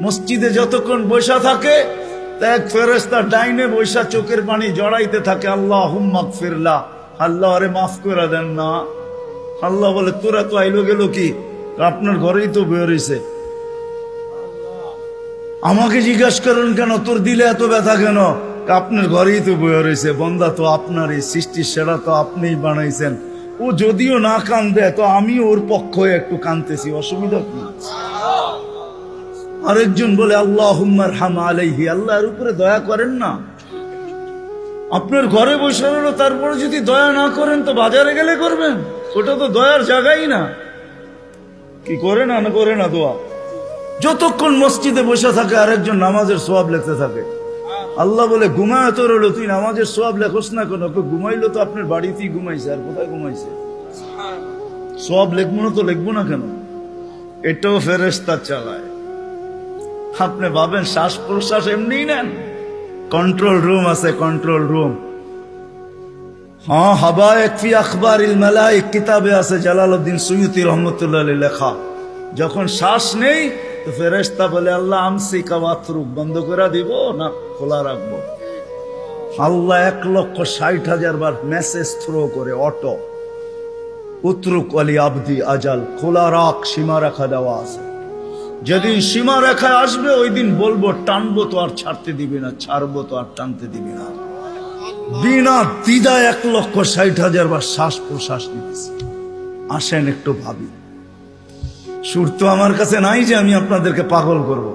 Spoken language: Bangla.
মসজিদে যতক্ষণ বসা থাকে এক ফেরেশতা ডাইনে বৈশা চোখের পানি জড়াইতে থাকে, আল্লাহুম্মা গফিরলা, আল্লাহ আরে মাফ করে দেন না। আল্লাহ বলে তোরা তো আইলো গেল কি, আপনার ঘরেই তো বয়ে রয়েছে, আমাকে জিজ্ঞাসা করেন কেন তোর দিলে এত ব্যথা কেন? আপনার ঘরেই তো বয়ে রয়েছে, বন্দা তো আপনারই, সৃষ্টির সেরা তো আপনিই বানাইছেন। ও যদিও না কান্দে তো আমি ওর পক্ষ হয়ে একটু কান্দতেছি, অসুবিধা কি? আরেকজন বলে আল্লাহুম্মা আরহাম আলাইহি, আল্লাহর উপরে দয়া করেন না। আপনার ঘরে বসে রইল, তারপরে যদি দয়া না করেন তো বাজারে গেলে করবেন, ওটা তো দয়ার জায়গাই না। কি করে না করে না দোয়া? যতক্ষণ মসজিদে বসে থাকে আরেকজন নামাজের সওয়াব লিখতে থাকে। আল্লাহ বলে ঘুমায় তো রইল, তুই নামাজের সওয়াব লেখস না কেন? ঘুমাইলো তো আপনার বাড়িতেই ঘুমাইছে, আর কোথায় ঘুমাইছে? সওয়াব লিখবো না তো লিখবো না কেন? এটাও ফেরেশতা চালায়। আপনি ভাবেন শ্বাস প্রশ্বাস এমনি নেন? কন্ট্রোল রুম আছে, কন্ট্রোল রুম। হ্যাঁ, হাবায়েক ফি আখবারিল মালায়েক কিতাবে আছে, জালালউদ্দিন সুয়ুতী রহমাতুল্লাহ আলাইহি লেখা। যখন শ্বাস নেই তো ফেরেশতা বলে আল্লাহ আমসিকা ওয়াতরুক, বন্ধ করে দিব না খোলা রাখবো? আল্লাহ 1,60,000 বার মেসেজ থ্রো করে, অটো উতরুক আলী আবদি আজাল, খোলা রাখ, সীমা রেখা দেওয়া আছে। যেদিন সীমা রেখায় আসবে ওই দিন বলবো টানবো তো আর ছাড়তে দিবি না, ছাড়বো তো আর টানতে দিবি না। বিনা দ্বিধায় 1,60,000 বার শ্বাস প্রশ্বাস নিতেছি। আসেন একটু ভাবি। সুর তো আমার কাছে নাই যে আমি আপনাদেরকে পাগল করব।